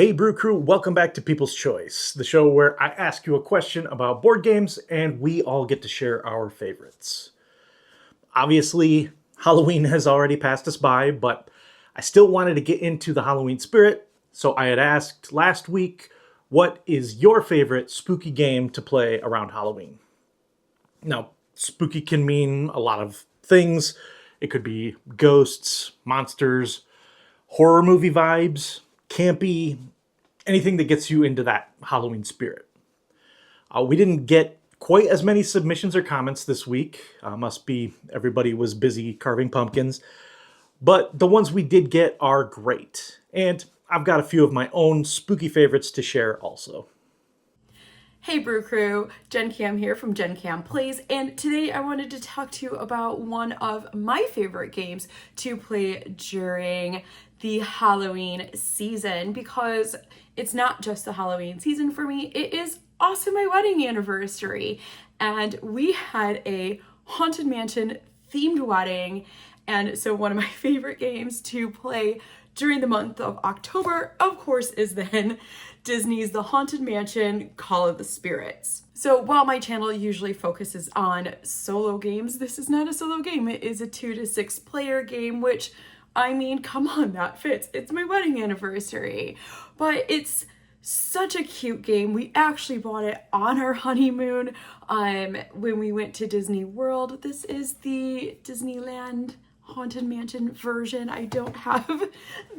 Hey Brew Crew, welcome back to People's Choice, the show where I ask you a question about board games and we all get to share our favorites. Obviously, Halloween has already passed us by, but I still wanted to get into the Halloween spirit, so I had asked last week, what is your favorite spooky game to play around Halloween? Now, spooky can mean a lot of things. It could be ghosts, monsters, horror movie vibes, campy, anything that gets you into that Halloween spirit. We didn't get quite as many submissions or comments this week. Must be everybody was busy carving pumpkins. But the ones we did get are great. And I've got a few of my own spooky favorites to share also. Hey Brew Crew, Jen Cam here from Jen Cam Plays, and today I wanted to talk to you about one of my favorite games to play during the Halloween season, because it's not just the Halloween season for me, it is also my wedding anniversary. And we had a Haunted Mansion themed wedding, and so one of my favorite games to play during the month of October, of course, is then Disney's The Haunted Mansion Call of the Spirits. So while my channel usually focuses on solo games, this is not a solo game. It is a 2 to 6 player game, which, I mean, come on, that fits. It's my wedding anniversary. But it's such a cute game. We actually bought it on our honeymoon when we went to Disney World. This is the Disneyland Haunted Mansion version. I don't have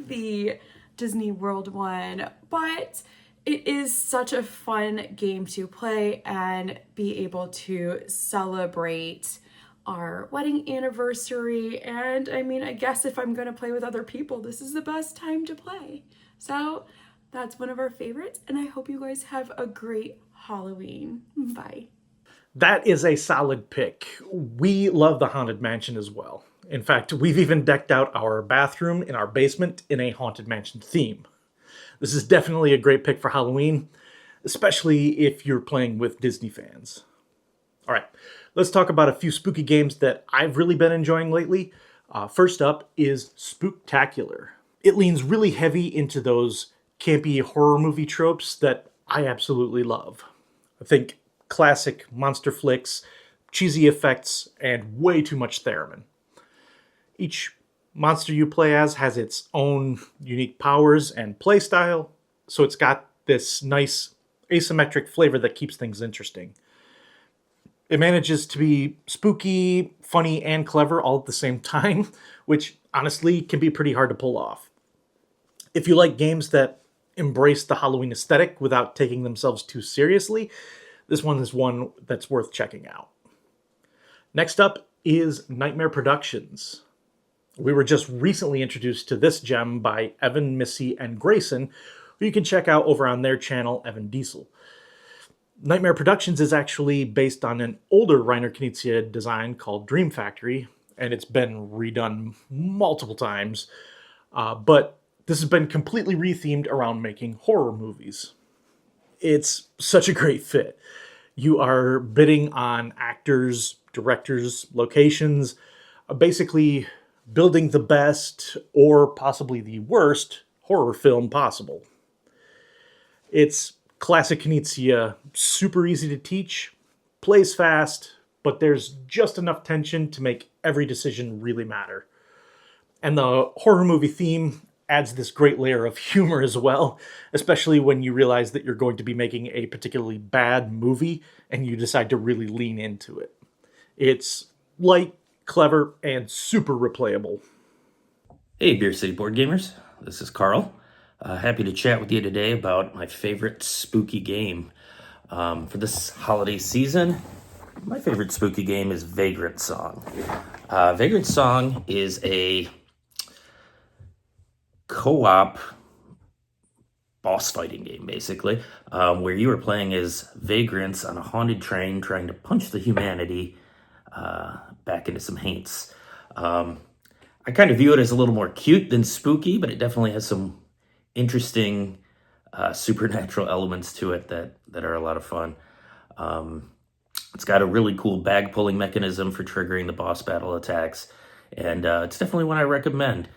the Disney World one, but it is such a fun game to play and be able to celebrate our wedding anniversary. And I mean, I guess if I'm going to play with other people, this is the best time to play. So that's one of our favorites, and I hope you guys have a great Halloween. Bye. That is a solid pick. We love the Haunted Mansion as well. In fact, we've even decked out our bathroom in our basement in a Haunted Mansion theme. This is definitely a great pick for Halloween, especially if you're playing with Disney fans. All right, let's talk about a few spooky games that I've really been enjoying lately. First up is Spooktacular. It leans really heavy into those campy horror movie tropes that I absolutely love. I think classic monster flicks, cheesy effects, and way too much theremin. Each monster you play as has its own unique powers and playstyle, so it's got this nice asymmetric flavor that keeps things interesting. It manages to be spooky, funny, and clever all at the same time, which honestly can be pretty hard to pull off. If you like games that embrace the Halloween aesthetic without taking themselves too seriously, this one is one that's worth checking out. Next up is Nightmare Productions. We were just recently introduced to this gem by Evan, Missy, and Grayson, who you can check out over on their channel, Evan Diesel. Nightmare Productions is actually based on an older Reiner Knizia design called Dream Factory, and it's been redone multiple times, but this has been completely rethemed around making horror movies. It's such a great fit. You are bidding on actors, directors, locations, basically building the best or possibly the worst horror film possible. It's classic Knizia, super easy to teach, plays fast, but there's just enough tension to make every decision really matter. And the horror movie theme adds this great layer of humor as well, especially when you realize that you're going to be making a particularly bad movie and you decide to really lean into it. It's light, clever, and super replayable. Hey, Beer City Board Gamers. This is Carl. Happy to chat with you today about my favorite spooky game. For this holiday season, my favorite spooky game is Vagrant Song. Vagrant Song is a co-op boss fighting game, basically, where you are playing as vagrants on a haunted train trying to punch the humanity back into some haints. I kind of view it as a little more cute than spooky, but it definitely has some interesting supernatural elements to it that are a lot of fun. It's got a really cool bag pulling mechanism for triggering the boss battle attacks, and it's definitely one I recommend.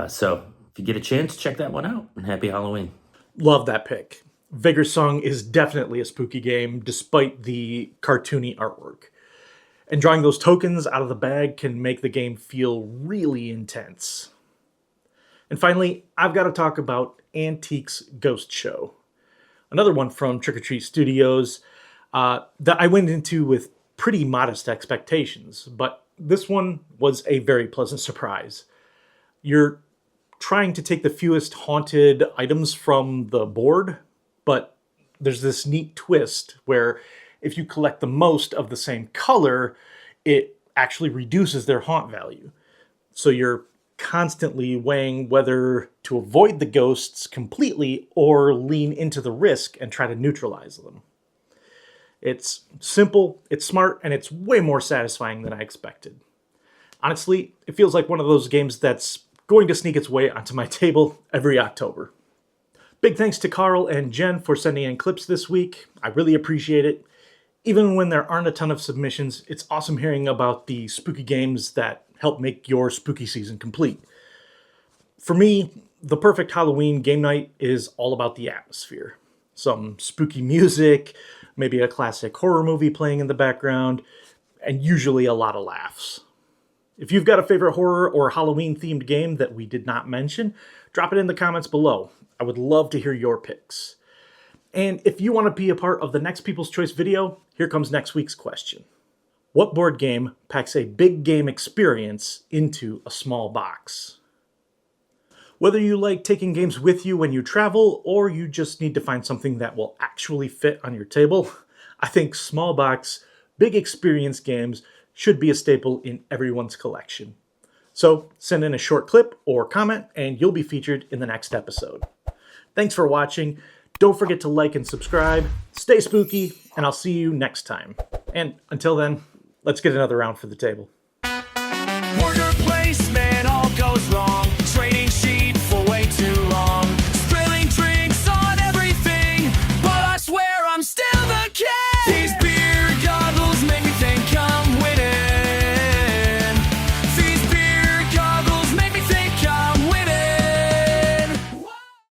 So if you get a chance, check that one out, and happy Halloween. Love that pick. Vigor Song is definitely a spooky game, despite the cartoony artwork. And drawing those tokens out of the bag can make the game feel really intense. And finally, I've got to talk about Antiques Ghost Show. Another one from Trick or Treat Studios that I went into with pretty modest expectations, but this one was a very pleasant surprise. You're trying to take the fewest haunted items from the board, but there's this neat twist where if you collect the most of the same color, it actually reduces their haunt value. So you're constantly weighing whether to avoid the ghosts completely or lean into the risk and try to neutralize them. It's simple, it's smart, and it's way more satisfying than I expected. Honestly, it feels like one of those games that's going to sneak its way onto my table every October. Big thanks to Carl and Jen for sending in clips this week. I really appreciate it. Even when there aren't a ton of submissions, it's awesome hearing about the spooky games that help make your spooky season complete. For me, the perfect Halloween game night is all about the atmosphere. Some spooky music, maybe a classic horror movie playing in the background, and usually a lot of laughs. If you've got a favorite horror or Halloween-themed game that we did not mention, drop it in the comments below. I would love to hear your picks. And if you want to be a part of the next People's Choice video, here comes next week's question. What board game packs a big game experience into a small box? Whether you like taking games with you when you travel, or you just need to find something that will actually fit on your table, I think small box, big experience games should be a staple in everyone's collection. So send in a short clip or comment and you'll be featured in the next episode. Thanks for watching. Don't forget to like and subscribe. Stay spooky, and I'll see you next time. And until then, let's get another round for the table.